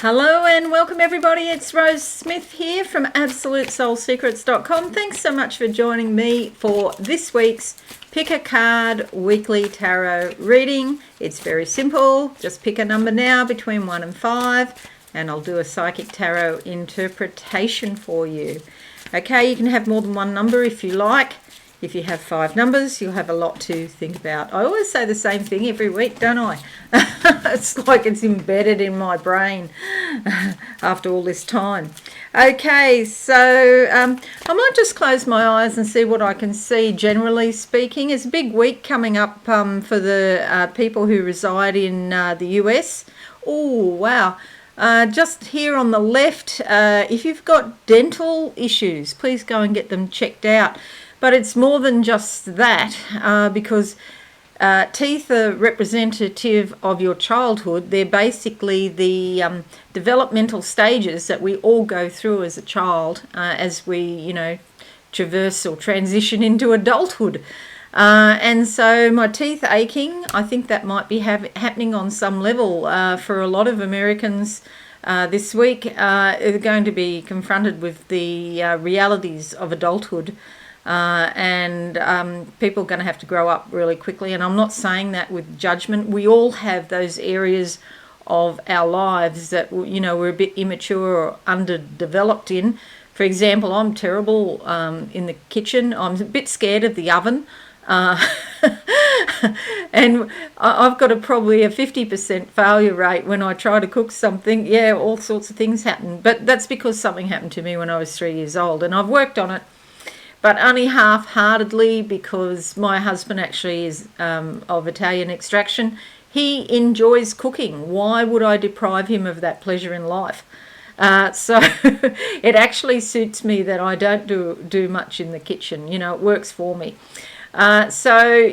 Hello and welcome everybody. It's Rose Smith here from AbsoluteSoulSecrets.com. Thanks so much for joining me for this week's Pick a Card Weekly Tarot reading. It's very simple. Just pick a number now between 1 and 5 and I'll do a psychic tarot interpretation for you. Okay, you can have more than one number if you like. If you have 5 numbers, you'll have a lot to think about. I always say the same thing every week, don't I? It's like it's embedded in my brain after all this time. Okay, so I might just close my eyes and see what I can see, generally speaking. It's a big week coming up for the people who reside in the US. Oh, wow. Just here on the left, if you've got dental issues, please go and get them checked out. But it's more than just that, because teeth are representative of your childhood. They're basically the developmental stages that we all go through as a child as we, traverse or transition into adulthohood. And so my teeth aching, I think that might be happening on some level for a lot of Americans. This week are going to be confronted with the realities of adulthood. And people are going to have to grow up really quickly. And I'm not saying that with judgment. We all have those areas of our lives that, we're a bit immature or underdeveloped in. For example, I'm terrible in the kitchen. I'm a bit scared of the oven. And I've got probably a 50% failure rate when I try to cook something. Yeah, all sorts of things happen. But that's because something happened to me when I was 3 years old. And I've worked on it. But only half-heartedly, because my husband actually is of Italian extraction. He enjoys cooking. Why would I deprive him of that pleasure in life? So it actually suits me that I don't do much in the kitchen. It works for me. So,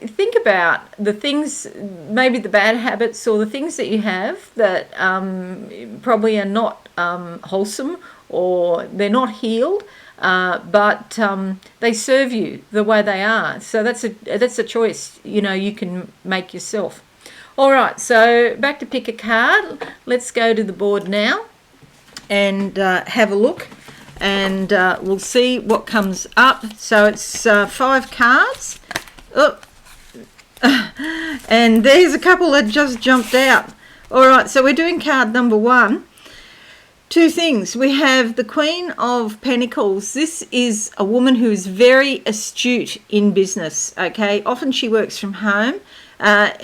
think about the things, maybe the bad habits or the things that you have that probably are not wholesome or they're not healed. But they serve you the way they are. So that's a choice, you can make yourself. All right, so back to pick a card. Let's go to the board now and have a look. And we'll see what comes up. So it's 5 cards. Oh. And there's a couple that just jumped out. All right, so we're doing card number 1. 2 things. We have the Queen of Pentacles. This is a woman who is very astute in business, okay? Often she works from home.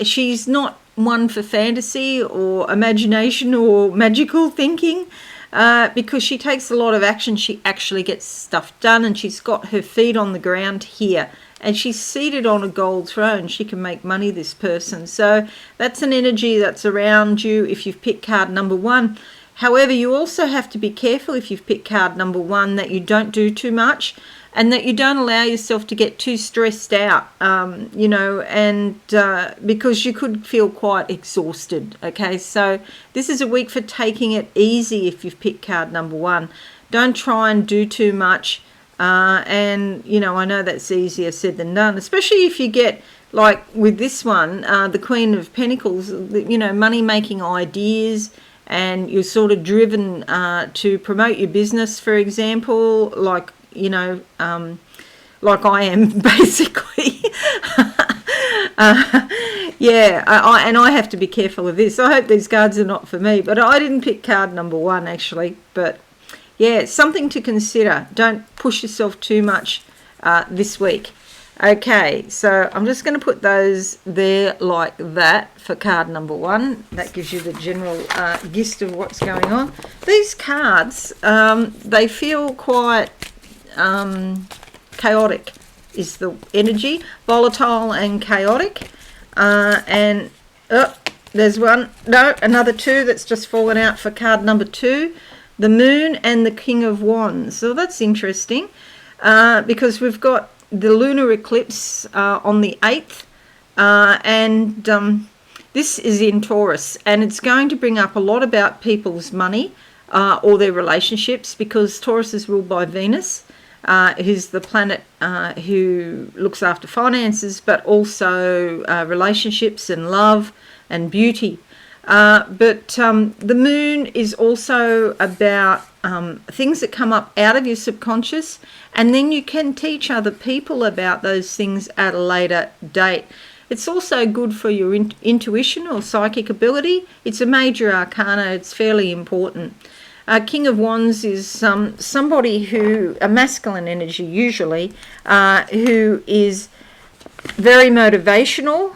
She's not one for fantasy or imagination or magical thinking because she takes a lot of action. She actually gets stuff done and she's got her feet on the ground here. And she's seated on a gold throne. She can make money, this person. So that's an energy that's around you if you've picked card number 1. However, you also have to be careful if you've picked card number 1 that you don't do too much and that you don't allow yourself to get too stressed out, because you could feel quite exhausted, okay? So this is a week for taking it easy if you've picked card number 1. Don't try and do too much. I know that's easier said than done, especially if you get, like with this one, the Queen of Pentacles, money-making ideas, and you're sort of driven to promote your business, for example, like I am, basically. I have to be careful of this. I hope these cards are not for me, but I didn't pick card number 1, actually. But, yeah, it's something to consider. Don't push yourself too much this week. Okay, so I'm just going to put those there like that for card number 1. That gives you the general gist of what's going on. These cards, they feel quite chaotic is the energy. Volatile and chaotic. There's one. No, another 2 that's just fallen out for card number 2. The Moon and the King of Wands. So that's interesting because we've got the lunar eclipse on the 8th, and this is in Taurus, and it's going to bring up a lot about people's money or their relationships, because Taurus is ruled by Venus, who's the planet who looks after finances, but also relationships and love and beauty. But the moon is also about things that come up out of your subconscious, and then you can teach other people about those things at a later date. It's also good for your intuition or psychic ability. It's a major arcana. It's fairly important. King of Wands is somebody who, a masculine energy usually, who is very motivational,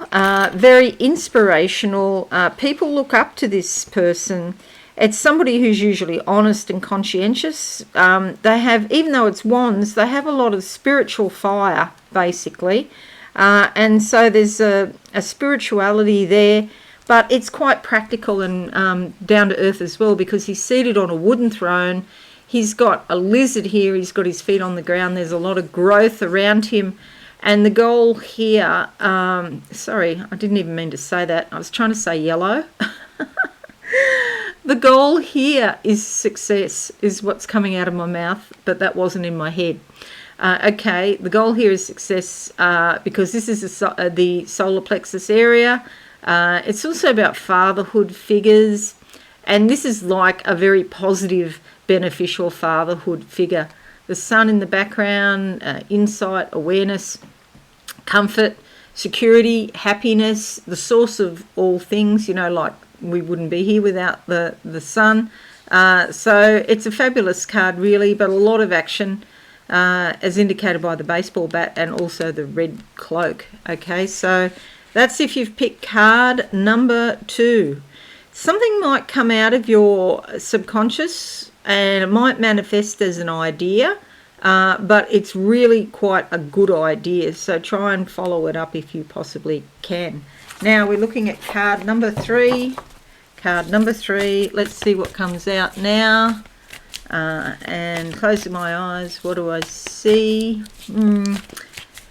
very inspirational. People look up to this person. It's somebody who's usually honest and conscientious. They have, even though it's Wands, they have a lot of spiritual fire, basically. And so there's a spirituality there, but it's quite practical and down to earth as well, because he's seated on a wooden throne. He's got a lizard here. He's got his feet on the ground. There's a lot of growth around him. And the goal here, sorry, I didn't even mean to say that. I was trying to say yellow. The goal here is success, is what's coming out of my mouth, but that wasn't in my head. Okay, the goal here is success because this is the solar plexus area. It's also about fatherhood figures, and this is like a very positive, beneficial fatherhood figure. The sun in the background, insight, awareness, comfort, security, happiness, the source of all things, like we wouldn't be here without the sun. So it's a fabulous card really, but a lot of action as indicated by the baseball bat and also the red cloak. Okay, so that's if you've picked card number 2. Something might come out of your subconscious and it might manifest as an idea, but it's really quite a good idea, so try and follow it up if you possibly can. Now we're looking at card number 3. Card number 3, let's see what comes out now. And closing my eyes, what do I see?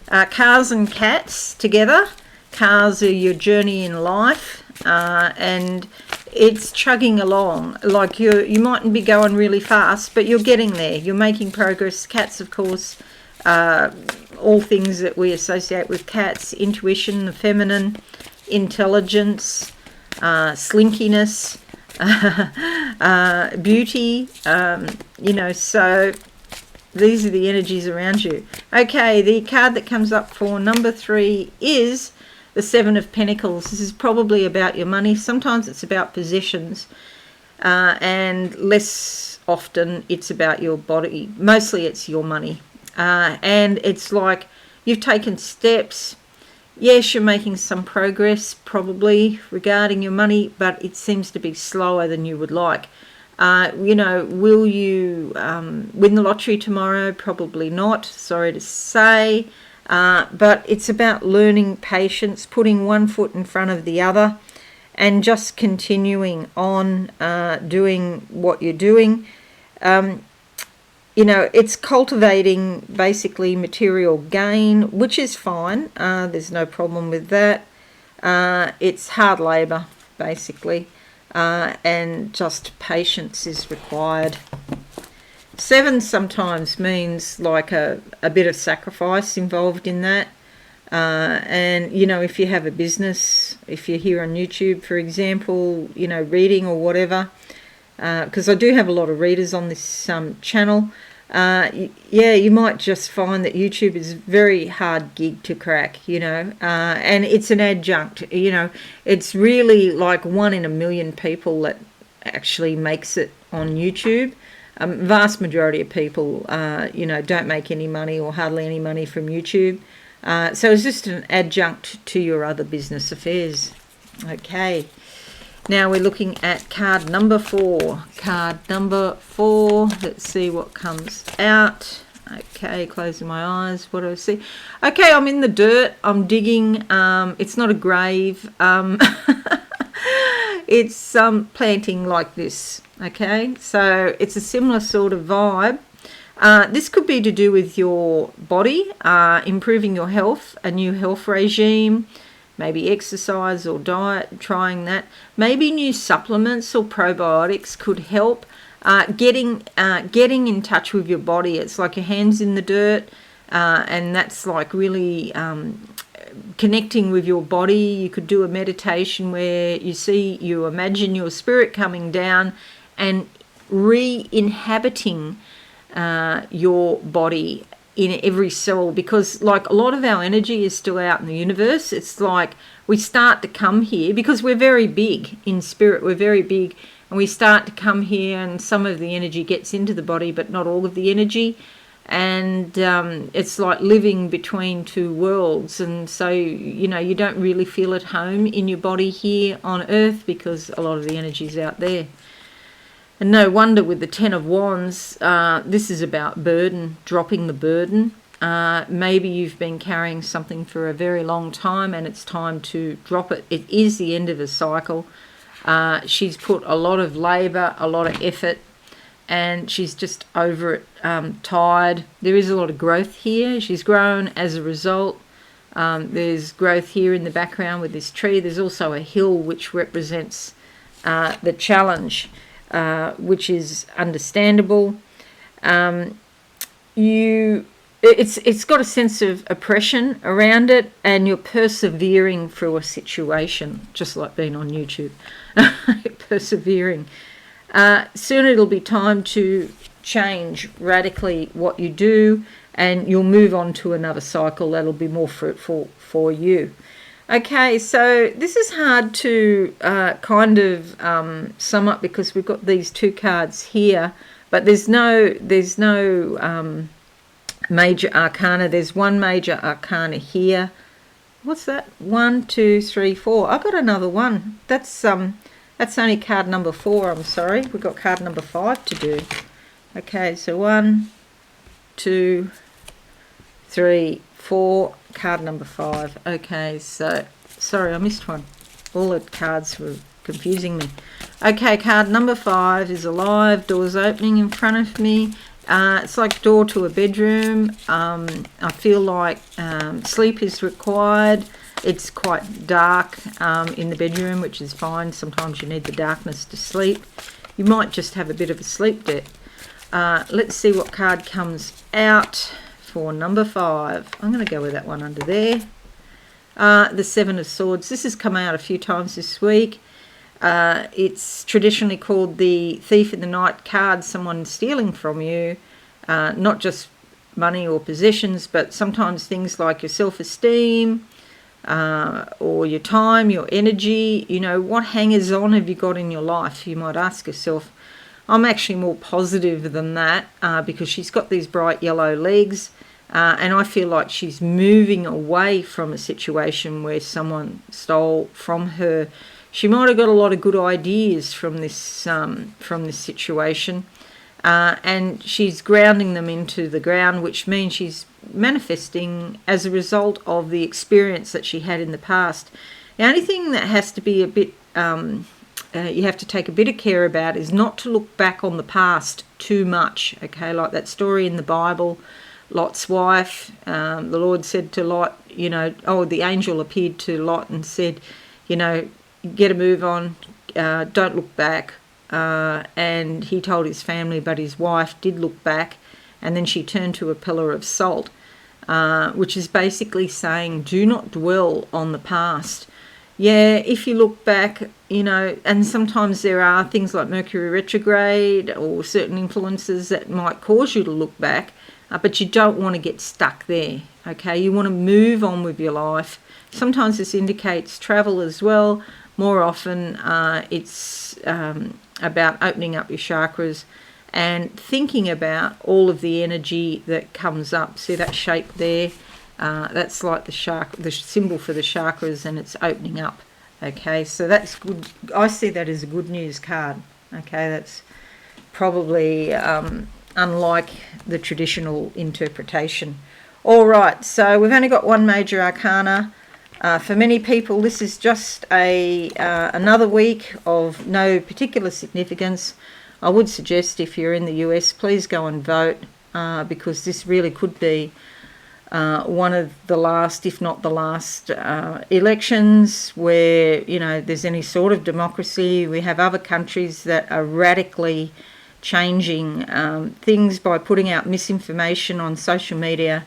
Cars and cats together. Cars are your journey in life, and it's chugging along. Like you mightn't be going really fast, but you're getting there. You're making progress. Cats, of course, all things that we associate with cats: intuition, the feminine, intelligence, slinkiness, beauty. So these are the energies around you. Okay, the card that comes up for number 3 is the 7 of Pentacles. This is probably about your money. Sometimes it's about possessions, and less often it's about your body. Mostly it's your money. And it's like you've taken steps. Yes, you're making some progress probably regarding your money, but it seems to be slower than you would like. Will you win the lottery tomorrow? Probably not, sorry to say. But it's about learning patience, putting one foot in front of the other, and just continuing on doing what you're doing. It's cultivating basically material gain, which is fine. There's no problem with that. It's hard labour, basically, and just patience is required. 7 sometimes means like a bit of sacrifice involved in that. And, if you have a business, if you're here on YouTube, for example, reading or whatever, because I do have a lot of readers on this channel, you might just find that YouTube is a very hard gig to crack, and it's an adjunct, it's really like 1 in a million people that actually makes it on YouTube. Vast majority of people, don't make any money or hardly any money from YouTube. So it's just an adjunct to your other business affairs. Okay. Now we're looking at card number 4. Card number 4. Let's see what comes out. Okay, closing my eyes. What do I see? Okay, I'm in the dirt. I'm digging. It's not a grave. It's planting like this. Okay, so it's a similar sort of vibe. This could be to do with your body, improving your health, a new health regime, maybe exercise or diet, trying that. Maybe new supplements or probiotics could help. Getting in touch with your body. It's like your hands in the dirt, and that's like really connecting with your body. You could do a meditation where you imagine your spirit coming down and re-inhabiting your body in every cell, because like a lot of our energy is still out in the universe. It's like we start to come here because we're very big in spirit. We're very big, and we start to come here, and some of the energy gets into the body, but not all of the energy. And it's like living between two worlds. And so, you know, you don't really feel at home in your body here on Earth because a lot of the energy is out there. And no wonder with the Ten of Wands, this is about burden, dropping the burden. Maybe you've been carrying something for a very long time and it's time to drop it. It is the end of a cycle. She's put a lot of labour, a lot of effort, and she's just over it, tired. There is a lot of growth here. She's grown as a result. There's growth here in the background with this tree. There's also a hill which represents the challenge, which is understandable. It's got a sense of oppression around it, and you're persevering through a situation, just like being on YouTube. Persevering. Soon it'll be time to change radically what you do, and you'll move on to another cycle that'll be more fruitful for you. Okay, so this is hard to kind of sum up because we've got these two cards here, but there's no major arcana. There's one major arcana here. What's that? 1, 2, 3, 4. I got another one. That's only card number 4. I'm sorry. We've got card number 5 to do. Okay, so 1, 2, 3, 4. Card number 5. Okay, so sorry, I missed one. All the cards were confusing me. Okay, card number 5 is alive. Doors opening in front of me. It's like a door to a bedroom. I feel like sleep is required. It's quite dark in the bedroom, which is fine. Sometimes you need the darkness to sleep. You might just have a bit of a sleep debt. Let's see what card comes out for number 5. I'm going to go with that one under there. The 7 of Swords. This has come out a few times this week. It's traditionally called the Thief in the Night card. Someone stealing from you, not just money or possessions, but sometimes things like your self-esteem, or your time, your energy. You know, what hangers on have you got in your life? You might ask yourself. I'm actually more positive than that, because she's got these bright yellow legs, and I feel like she's moving away from a situation where someone stole from her. She might have got a lot of good ideas from this situation, and she's grounding them into the ground, which means she's manifesting as a result of the experience that she had in the past. The only thing that has to be a bit you have to take a bit of care about is not to look back on the past too much. Okay, like that story in the Bible, Lot's wife. The Lord said to Lot, you know, the angel appeared to Lot and said, you know, get a move on, don't look back. And he told his family, but his wife did look back, and then she turned to a pillar of salt, which is basically saying, do not dwell on the past. Yeah, if you look back, you know, and sometimes there are things like Mercury retrograde or certain influences that might cause you to look back, but you don't want to get stuck there, okay? You want to move on with your life. Sometimes this indicates travel as well. More often it's about opening up your chakras and thinking about all of the energy that comes up. See that shape there? That's like the symbol for the chakras, and it's opening up. Okay, so that's good. I see that as a good news card. Okay, that's probably unlike the traditional interpretation. All right, so we've only got one major arcana. For many people, this is just another week of no particular significance. I would suggest if you're in the US, please go and vote, because this really could be one of the last, if not the last, elections where, you know, there's any sort of democracy. We have other countries that are radically changing things by putting out misinformation on social media,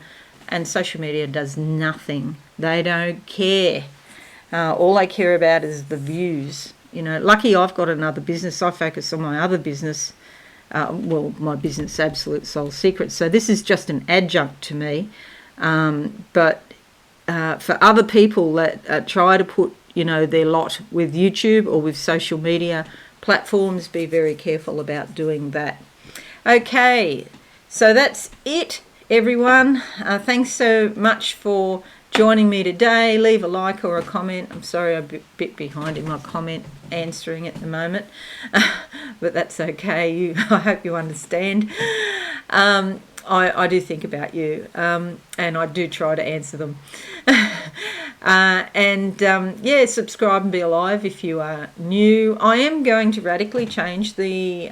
and social media does nothing They don't care. All they care about is the views. Lucky I've got another business. I focus on my other business. My business, Absolute Soul Secrets. So this is just an adjunct to me. But for other people that try to put, their lot with YouTube or with social media platforms, be very careful about doing that. Okay, so that's it, everyone. Thanks so much for joining me today. Leave a like or a comment. I'm sorry I'm a bit behind in my comment answering at the moment, but that's okay. I hope you understand. I do think about you, and I do try to answer them. Subscribe and be alive if you are new. I am going to radically change the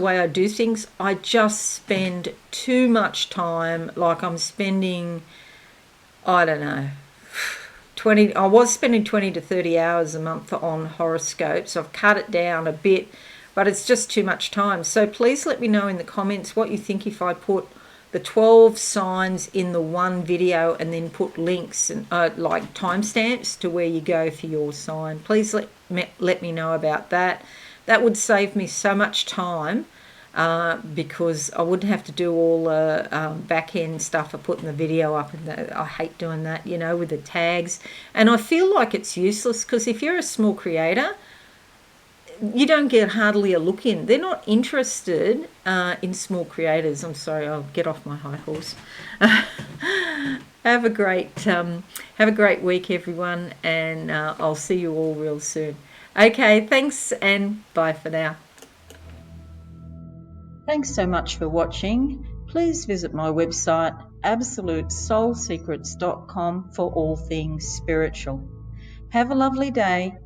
way I do things. I just spend too much time, like I'm spending, I don't know, I was spending 20 to 30 hours a month on horoscopes. I've cut it down a bit, but it's just too much time. So please let me know in the comments what you think if I put the 12 signs in the one video and then put links and like timestamps to where you go for your sign. Please let me know about that. That would save me so much time because I wouldn't have to do all the back end stuff of putting the video up. And I hate doing that, with the tags. And I feel like it's useless because if you're a small creator, you don't get hardly a look in. They're not interested in small creators. I'm sorry, I'll get off my high horse. Have a great week, everyone, and I'll see you all real soon. Okay, thanks and bye for now. Thanks so much for watching. Please visit my website absolutesoulsecrets.com for all things spiritual. Have a lovely day.